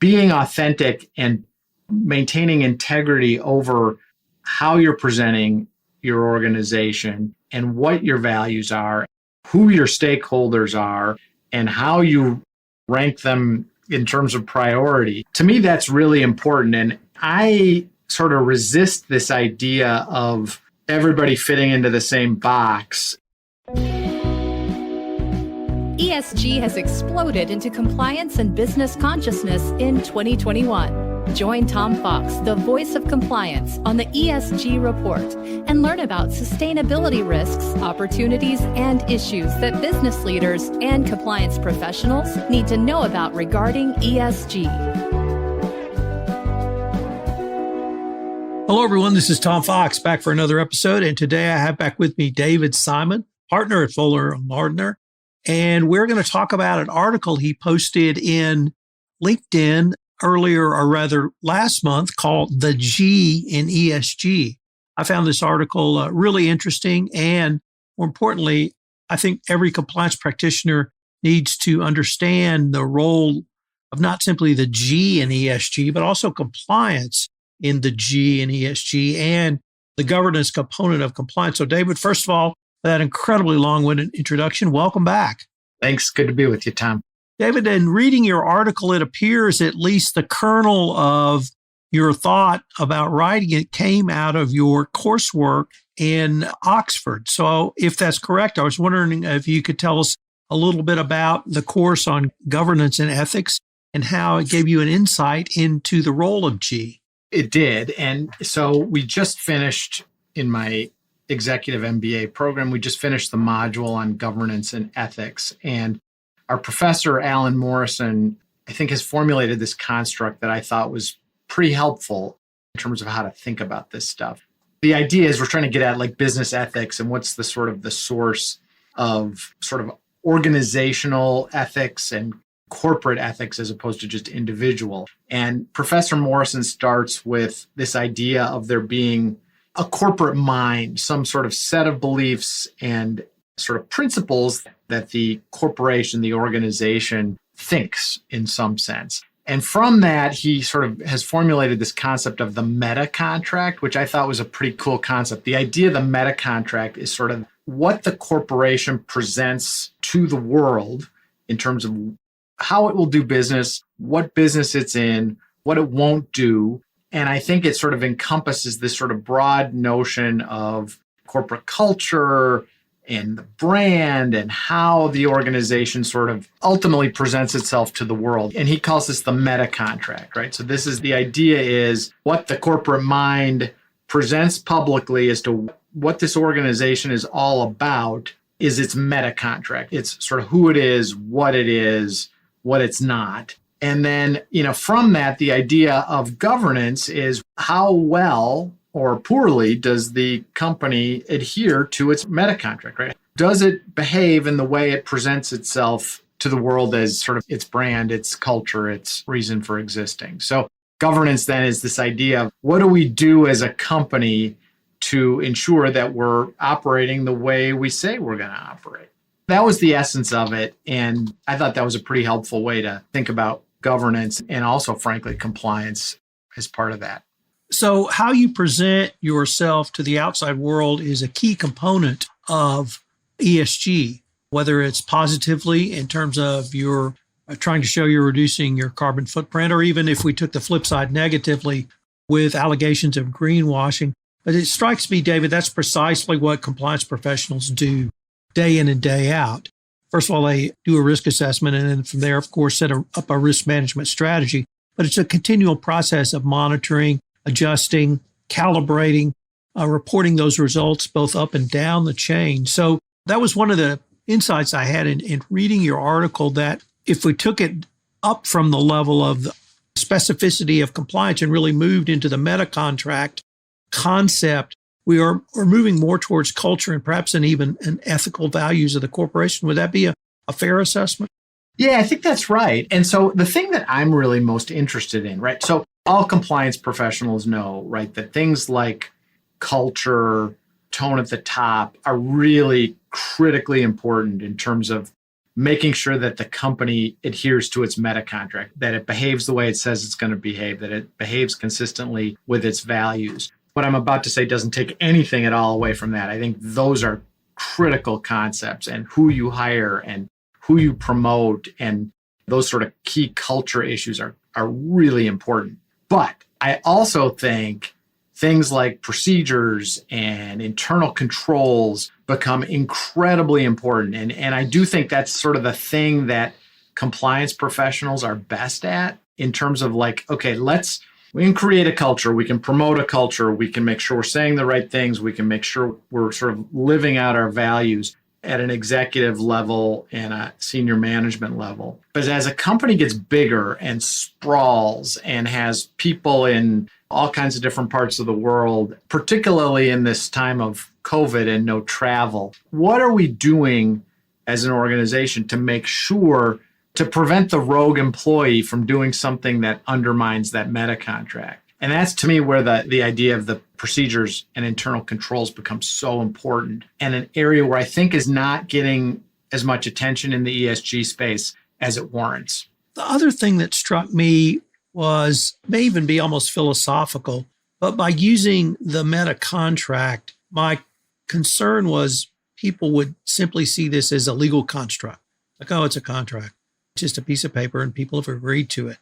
being authentic and maintaining integrity over how you're presenting your organization and what your values are, who your stakeholders are, and how you rank them in terms of priority. To me, that's really important. And I sort of resist this idea of everybody fitting into the same box. ESG has exploded into compliance and business consciousness in 2021. Join Tom Fox, the voice of compliance, on the ESG report and learn about sustainability risks, opportunities, and issues that business leaders and compliance professionals need to know about regarding ESG. Hello, everyone. This is Tom Fox back for another episode. And today I have back with me David Simon, partner at Fuller & Lardner. And we're going to talk about an article he posted in LinkedIn earlier, or rather last month, called The G in ESG. I found this article really interesting. And more importantly, I think every compliance practitioner needs to understand the role of not simply the G in ESG, but also compliance in the G in ESG and the governance component of compliance. So David, first of all, that incredibly long-winded introduction, welcome back. Thanks. Good to be with you, Tom. David, in reading your article, it appears at least the kernel of your thought about writing it came out of your coursework in Oxford. So if that's correct, I was wondering if you could tell us a little bit about the course on governance and ethics and how it gave you an insight into the role of G. It did. And so we just finished in my executive MBA program, we just finished the module on governance and ethics. And our professor, Alan Morrison, I think has formulated this construct that I thought was pretty helpful in terms of how to think about this stuff. The idea is we're trying to get at like business ethics and what's the sort of the source of sort of organizational ethics and corporate ethics as opposed to just individual. And Professor Morrison starts with this idea of there being a corporate mind, some sort of set of beliefs and sort of principles that the corporation, the organization thinks in some sense. And from that, he sort of has formulated this concept of the MetaContract, which I thought was a pretty cool concept. The idea of the MetaContract is sort of what the corporation presents to the world in terms of how it will do business, what business it's in, what it won't do. And I think it sort of encompasses this sort of broad notion of corporate culture and the brand and how the organization sort of ultimately presents itself to the world. And he calls this the MetaContract, right? So this is the idea is what the corporate mind presents publicly as to what this organization is all about is its MetaContract. It's sort of who it is, what it's not. And then, from that, the idea of governance is how well or poorly does the company adhere to its MetaContract, right? Does it behave in the way it presents itself to the world as sort of its brand, its culture, its reason for existing? So governance then is this idea of what do we do as a company to ensure that we're operating the way we say we're going to operate? That was the essence of it. And I thought that was a pretty helpful way to think about governance and also, frankly, compliance as part of that. So how you present yourself to the outside world is a key component of ESG, whether it's positively in terms of you're trying to show you're reducing your carbon footprint, or even if we took the flip side negatively with allegations of greenwashing. But it strikes me, David, that's precisely what compliance professionals do day in and day out. First of all, they do a risk assessment, and then from there, of course, set up a risk management strategy. But it's a continual process of monitoring, adjusting, calibrating, reporting those results both up and down the chain. So that was one of the insights I had in reading your article, that if we took it up from the level of the specificity of compliance and really moved into the MetaContract concept, we're moving more towards culture and perhaps even ethical values of the corporation. Would that be a fair assessment? Yeah, I think that's right. And so the thing that I'm really most interested in, right? So all compliance professionals know, right, that things like culture, tone at the top are really critically important in terms of making sure that the company adheres to its MetaContract, that it behaves the way it says it's going to behave, that it behaves consistently with its values. What I'm about to say doesn't take anything at all away from that. I think those are critical concepts, and who you hire and who you promote and those sort of key culture issues are really important. But I also think things like procedures and internal controls become incredibly important. And I do think that's sort of the thing that compliance professionals are best at, in terms of like, okay, we can create a culture, we can promote a culture, we can make sure we're saying the right things, we can make sure we're sort of living out our values at an executive level and a senior management level. But as a company gets bigger and sprawls and has people in all kinds of different parts of the world, particularly in this time of COVID and no travel, what are we doing as an organization to make sure to prevent the rogue employee from doing something that undermines that MetaContract? And that's, to me, where the idea of the procedures and internal controls becomes so important, and an area where I think is not getting as much attention in the ESG space as it warrants. The other thing that struck me may even be almost philosophical, but by using the MetaContract, my concern was people would simply see this as a legal construct. Like, oh, it's a contract, just a piece of paper, and people have agreed to it.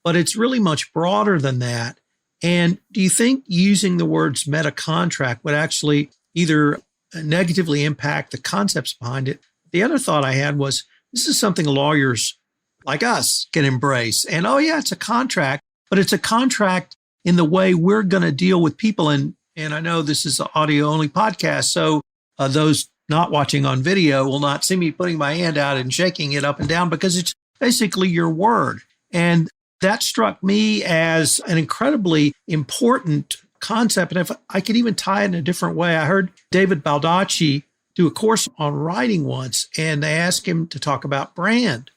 But it's really much broader than that. And do you think using the words MetaContract would actually either negatively impact the concepts behind it? The other thought I had was, this is something lawyers like us can embrace. And, oh yeah, it's a contract, but it's a contract in the way we're going to deal with people. And I know this is an audio only podcast, so those not watching on video will not see me putting my hand out and shaking it up and down, because it's basically your word. And that struck me as an incredibly important concept. And if I could even tie it in a different way, I heard David Baldacci do a course on writing once, and they asked him to talk about brand.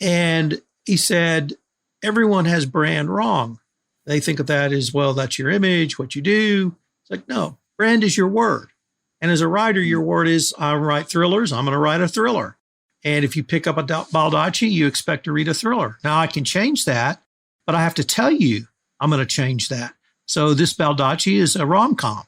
And he said, everyone has brand wrong. They think of that as, well, that's your image, what you do. It's like, no, brand is your word. And as a writer, your word is, I write thrillers, I'm going to write a thriller. And if you pick up a Baldacci, you expect to read a thriller. Now, I can change that, but I have to tell you I'm going to change that. So this Baldacci is a rom-com.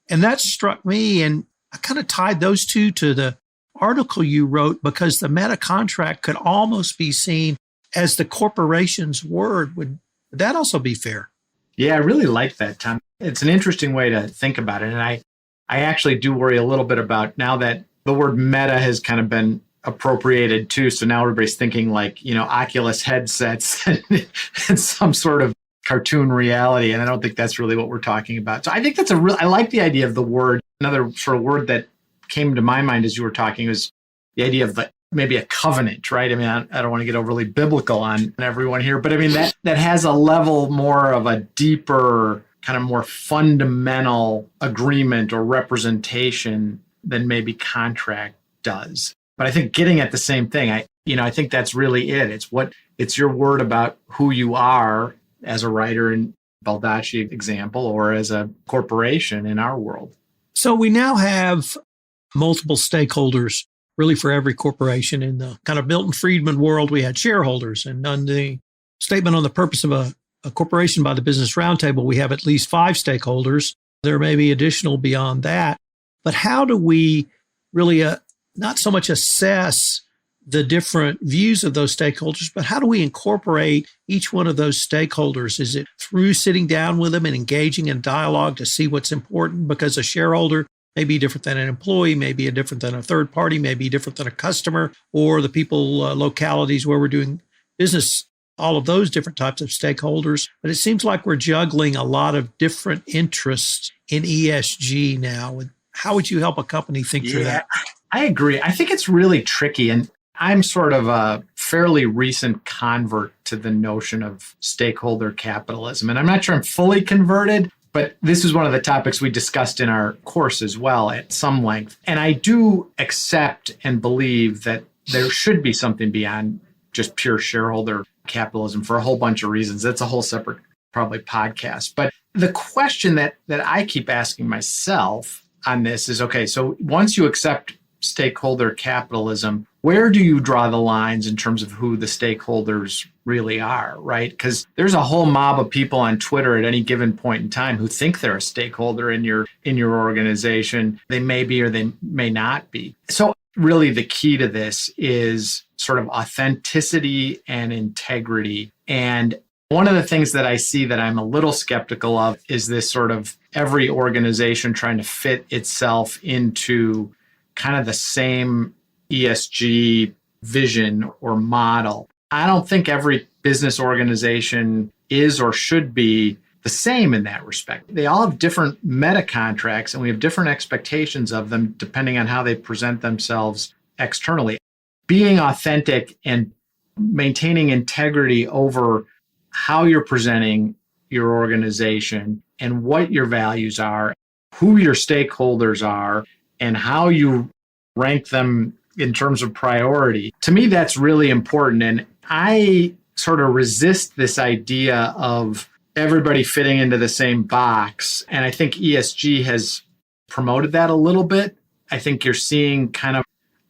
And that struck me, and I kind of tied those two to the article you wrote, because the MetaContract could almost be seen as the corporation's word. Would that also be fair? Yeah, I really like that, Tom. It's an interesting way to think about it. And I actually do worry a little bit about, now that the word meta has kind of been appropriated too. So now everybody's thinking like, Oculus headsets and some sort of cartoon reality. And I don't think that's really what we're talking about. So I think I like the idea of the word. Another sort of word that came to my mind as you were talking was the idea of maybe a covenant, right? I mean, I don't want to get overly biblical on everyone here, but I mean, that has a level more of a deeper, kind of more fundamental agreement or representation than maybe contract does. But I think getting at the same thing, I think that's really it. It's your word about who you are as a writer in Baldacci example, or as a corporation in our world. So we now have multiple stakeholders, really, for every corporation. In the kind of Milton Friedman world, we had shareholders. And on the statement on the purpose of a corporation by the Business Roundtable, we have at least 5 stakeholders. There may be additional beyond that. But how do we really not so much assess the different views of those stakeholders, but how do we incorporate each one of those stakeholders? Is it through sitting down with them and engaging in dialogue to see what's important? Because a shareholder may be different than an employee, may be different than a third party, may be different than a customer, or the people, localities where we're doing business, all of those different types of stakeholders. But it seems like we're juggling a lot of different interests in ESG now. How would you help a company think through that? I agree. I think it's really tricky. And I'm sort of a fairly recent convert to the notion of stakeholder capitalism. And I'm not sure I'm fully converted, but this is one of the topics we discussed in our course as well at some length. And I do accept and believe that there should be something beyond just pure shareholder capitalism for a whole bunch of reasons. That's a whole separate, probably, podcast. But the question that I keep asking myself on this is, okay, so once you accept stakeholder capitalism, where do you draw the lines in terms of who the stakeholders really are, right? Because there's a whole mob of people on Twitter at any given point in time who think they're a stakeholder in your organization. They may be or they may not be. So really the key to this is sort of authenticity and integrity. And one of the things that I see that I'm a little skeptical of is this sort of every organization trying to fit itself into kind of the same ESG vision or model. I don't think every business organization is or should be the same in that respect. They all have different MetaContracts and we have different expectations of them depending on how they present themselves externally. Being authentic and maintaining integrity over how you're presenting your organization and what your values are, who your stakeholders are, and how you rank them in terms of priority. To me, that's really important. And I sort of resist this idea of everybody fitting into the same box. And I think ESG has promoted that a little bit. I think you're seeing kind of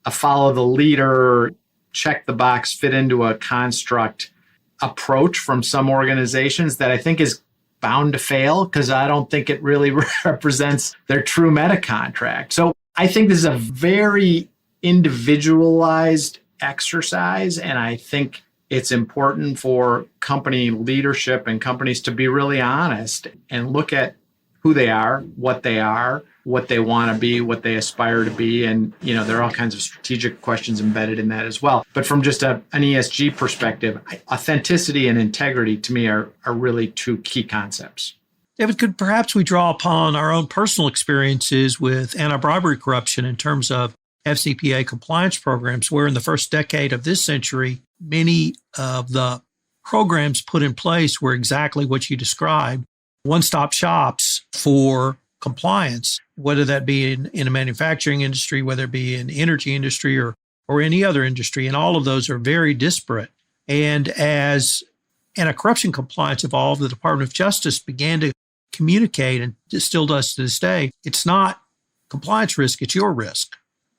a follow the leader, check the box, fit into a construct approach from some organizations that I think is bound to fail because I don't think it really represents their true MetaContract. So I think this is a very individualized exercise, and I think it's important for company leadership and companies to be really honest and look at who they are, what they want to be, what they aspire to be. And, there are all kinds of strategic questions embedded in that as well. But from just an ESG perspective, authenticity and integrity to me are really two key concepts. David, could perhaps we draw upon our own personal experiences with anti-bribery corruption in terms of FCPA compliance programs, where in the first decade of this century, many of the programs put in place were exactly what you described, one-stop shops for compliance, whether that be in a manufacturing industry, whether it be in the energy industry or any other industry. And all of those are very disparate. And as anti-corruption compliance evolved, the Department of Justice began to communicate, and it still does to this day, it's not compliance risk, it's your risk.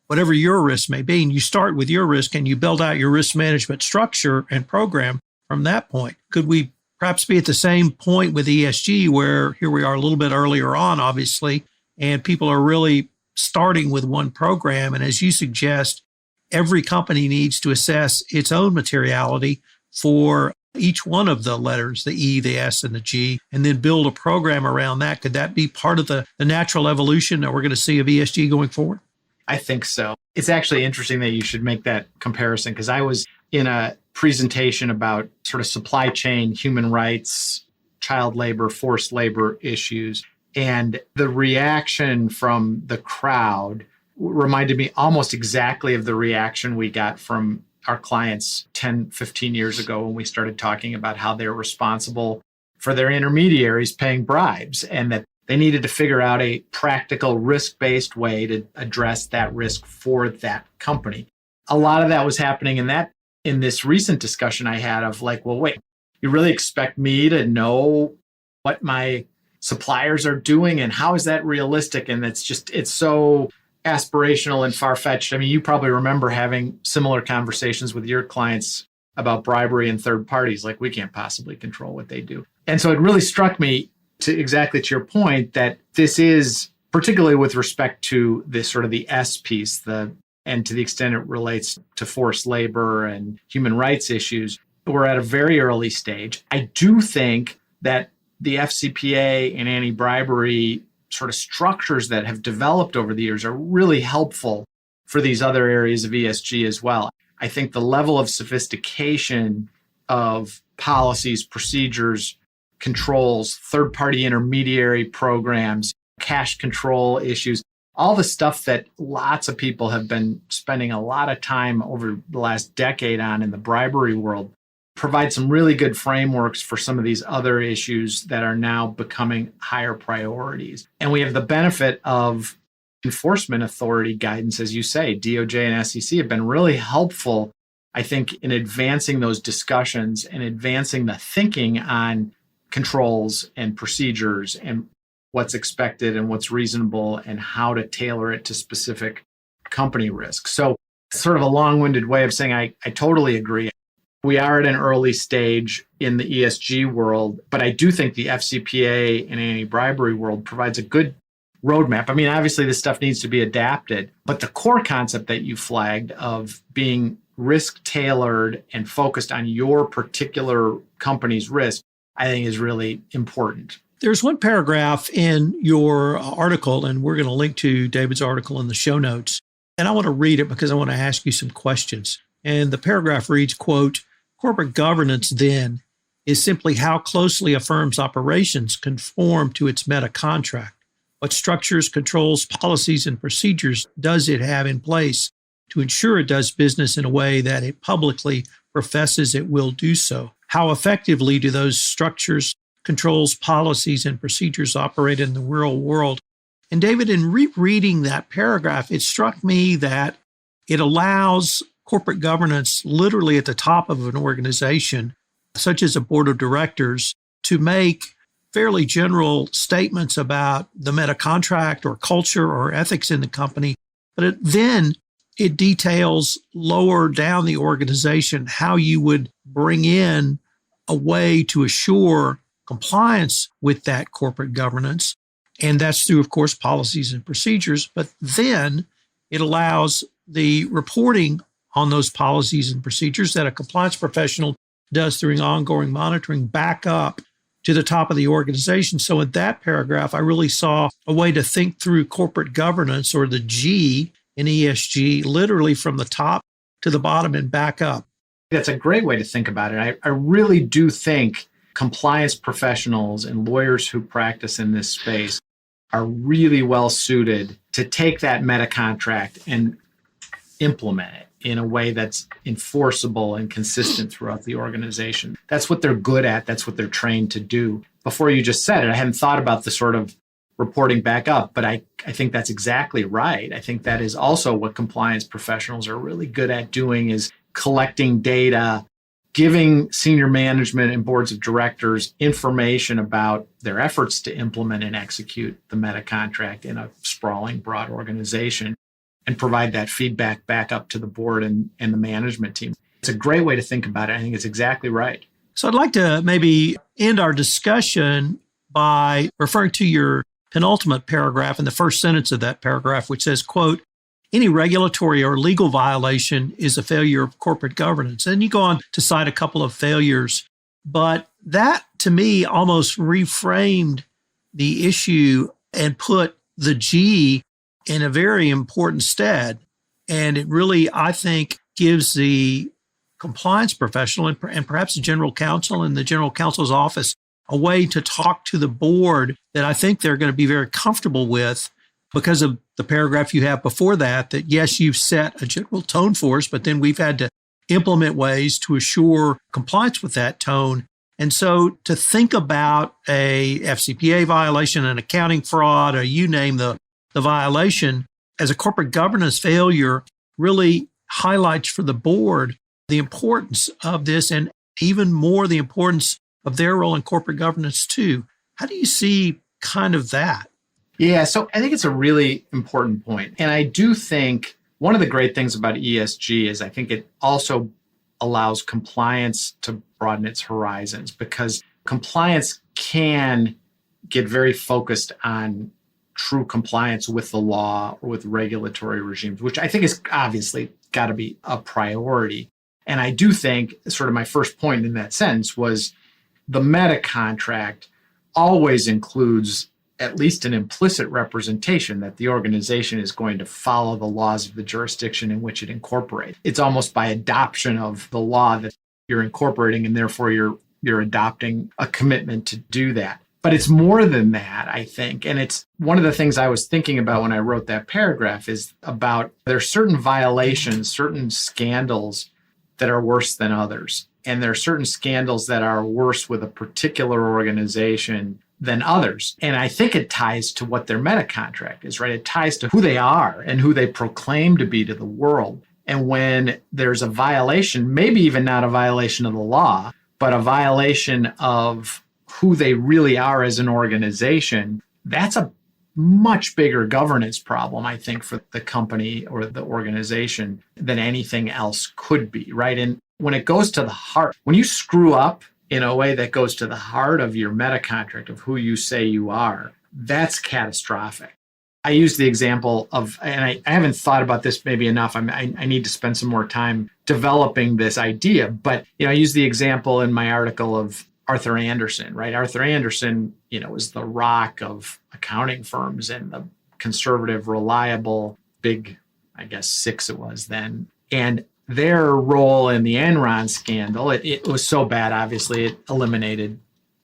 Whatever your risk may be, and you start with your risk and you build out your risk management structure and program from that point. Could we perhaps be at the same point with ESG, where here we are a little bit earlier on, obviously, and people are really starting with one program. And as you suggest, every company needs to assess its own materiality for each one of the letters, the E, the S, and the G, and then build a program around that. Could that be part of the natural evolution that we're going to see of ESG going forward? I think so. It's actually interesting that you should make that comparison because I was in a presentation about sort of supply chain, human rights, child labor, forced labor issues. And the reaction from the crowd reminded me almost exactly of the reaction we got from our clients 10, 15 years ago when we started talking about how they're responsible for their intermediaries paying bribes and that they needed to figure out a practical risk-based way to address that risk for that company. A lot of that was happening in this recent discussion I had of like, well, wait, you really expect me to know what my suppliers are doing and how is that realistic? And it's so aspirational and far-fetched. I mean, you probably remember having similar conversations with your clients about bribery and third parties, like we can't possibly control what they do. And so it really struck me exactly to your point that this is, particularly with respect to this sort of the S piece, and to the extent it relates to forced labor and human rights issues, we're at a very early stage. I do think that the FCPA and anti-bribery sort of structures that have developed over the years are really helpful for these other areas of ESG as well. I think the level of sophistication of policies, procedures, controls, third-party intermediary programs, cash control issues, all the stuff that lots of people have been spending a lot of time over the last decade on in the bribery world, provide some really good frameworks for some of these other issues that are now becoming higher priorities. And we have the benefit of enforcement authority guidance, as you say. DOJ and SEC have been really helpful, I think, in advancing those discussions and advancing the thinking on controls and procedures and what's expected and what's reasonable and how to tailor it to specific company risk. So sort of a long-winded way of saying I totally agree. We are at an early stage in the ESG world, but I do think the FCPA and anti-bribery world provides a good roadmap. I mean, obviously this stuff needs to be adapted, but the core concept that you flagged of being risk tailored and focused on your particular company's risk, I think is really important. There's one paragraph in your article, and we're going to link to David's article in the show notes. And I want to read it because I want to ask you some questions. And the paragraph reads, quote, corporate governance then is simply how closely a firm's operations conform to its MetaContract. What structures, controls, policies, and procedures does it have in place to ensure it does business in a way that it publicly professes it will do so? How effectively do those structures, controls, policies, and procedures operate in the real world? And David, in rereading that paragraph, it struck me that it allows corporate governance literally at the top of an organization, such as a board of directors, to make fairly general statements about the MetaContract or culture or ethics in the company. But then it details lower down the organization how you would bring in a way to assure compliance with that corporate governance. And that's through, of course, policies and procedures. But then it allows the reporting on those policies and procedures that a compliance professional does through ongoing monitoring back up to the top of the organization. So in that paragraph, I really saw a way to think through corporate governance, or the G in ESG, literally from the top to the bottom and back up. That's a great way to think about it. I really do think compliance professionals and lawyers who practice in this space are really well suited to take that MetaContract and implement it in a way that's enforceable and consistent throughout the organization. That's what they're good at. That's what they're trained to do. Before you just said it, I hadn't thought about the sort of reporting back up, but I think that's exactly right. I think that is also what compliance professionals are really good at doing, is collecting data, giving senior management and boards of directors information about their efforts to implement and execute the MetaContract in a sprawling, broad organization, and provide that feedback back up to the board and the management team. It's a great way to think about it. I think it's exactly right. So I'd like to maybe end our discussion by referring to your penultimate paragraph in the first sentence of that paragraph, which says, quote, any regulatory or legal violation is a failure of corporate governance. And you go on to cite a couple of failures, but that to me almost reframed the issue and put the G in a very important stead. And it really, I think, gives the compliance professional and perhaps the general counsel and the general counsel's office a way to talk to the board that I think they're going to be very comfortable with, because of the paragraph you have before that yes, you've set a general tone for us, but then we've had to implement ways to assure compliance with that tone. And so to think about a FCPA violation, an accounting fraud, or you name the violation as a corporate governance failure really highlights for the board the importance of this, and even more the importance of their role in corporate governance too. How do you see kind of that? Yeah, so I think it's a really important point. And I do think one of the great things about ESG is I think it also allows compliance to broaden its horizons, because compliance can get very focused on true compliance with the law or with regulatory regimes, which I think is obviously got to be a priority. And I do think sort of my first point in that sentence was the MetaContract always includes at least an implicit representation that the organization is going to follow the laws of the jurisdiction in which it incorporates. It's almost by adoption of the law that you're incorporating, and therefore you're adopting a commitment to do that. But it's more than that, I think. And it's one of the things I was thinking about when I wrote that paragraph is about there are certain violations, certain scandals that are worse than others. And there are certain scandals that are worse with a particular organization than others. And I think it ties to what their MetaContract is, right? It ties to who they are and who they proclaim to be to the world. And when there's a violation, maybe even not a violation of the law, but a violation of who they really are as an organization, that's a much bigger governance problem, I think, for the company or the organization than anything else could be, right? And when it goes to the heart, when you screw up in a way that goes to the heart of your MetaContract, of who you say you are, that's catastrophic. I use the example of, and I haven't thought about this maybe enough. I need to spend some more time developing this idea. But I use the example in my article of Arthur Andersen, right? Arthur Andersen, was the rock of accounting firms and the conservative, reliable, big, I guess 6 it was then. And their role in the Enron scandal, it was so bad, obviously, it eliminated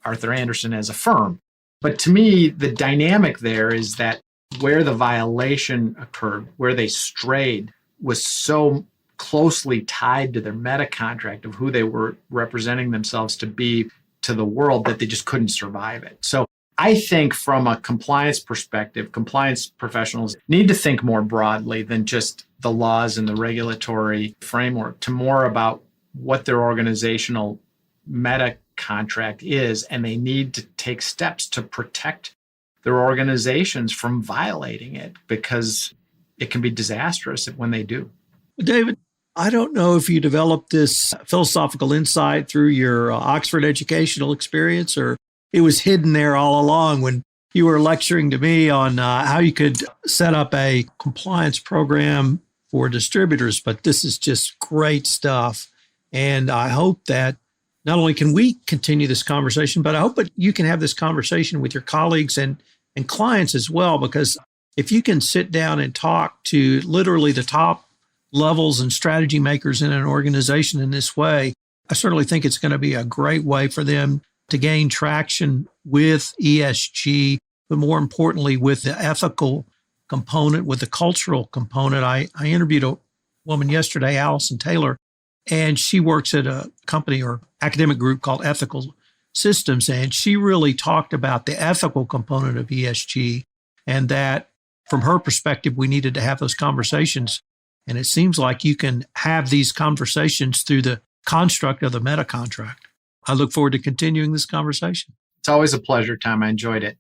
Arthur Andersen as a firm. But to me, the dynamic there is that where the violation occurred, where they strayed, was so closely tied to their MetaContract of who they were representing themselves to be to the world that they just couldn't survive it. So I think from a compliance perspective, compliance professionals need to think more broadly than just the laws and the regulatory framework, to more about what their organizational MetaContract is, and they need to take steps to protect their organizations from violating it, because it can be disastrous when they do. David, I don't know if you developed this philosophical insight through your Oxford educational experience, or it was hidden there all along when you were lecturing to me on how you could set up a compliance program for distributors. But this is just great stuff. And I hope that not only can we continue this conversation, but I hope that you can have this conversation with your colleagues and clients as well, because if you can sit down and talk to literally the top levels and strategy makers in an organization in this way, I certainly think it's going to be a great way for them to gain traction with ESG, but more importantly, with the ethical component, with the cultural component. I interviewed a woman yesterday, Allison Taylor, and she works at a company or academic group called Ethical Systems, and she really talked about the ethical component of ESG, and that from her perspective, we needed to have those conversations. And it seems like you can have these conversations through the construct of the MetaContract. I look forward to continuing this conversation. It's always a pleasure, Tom. I enjoyed it.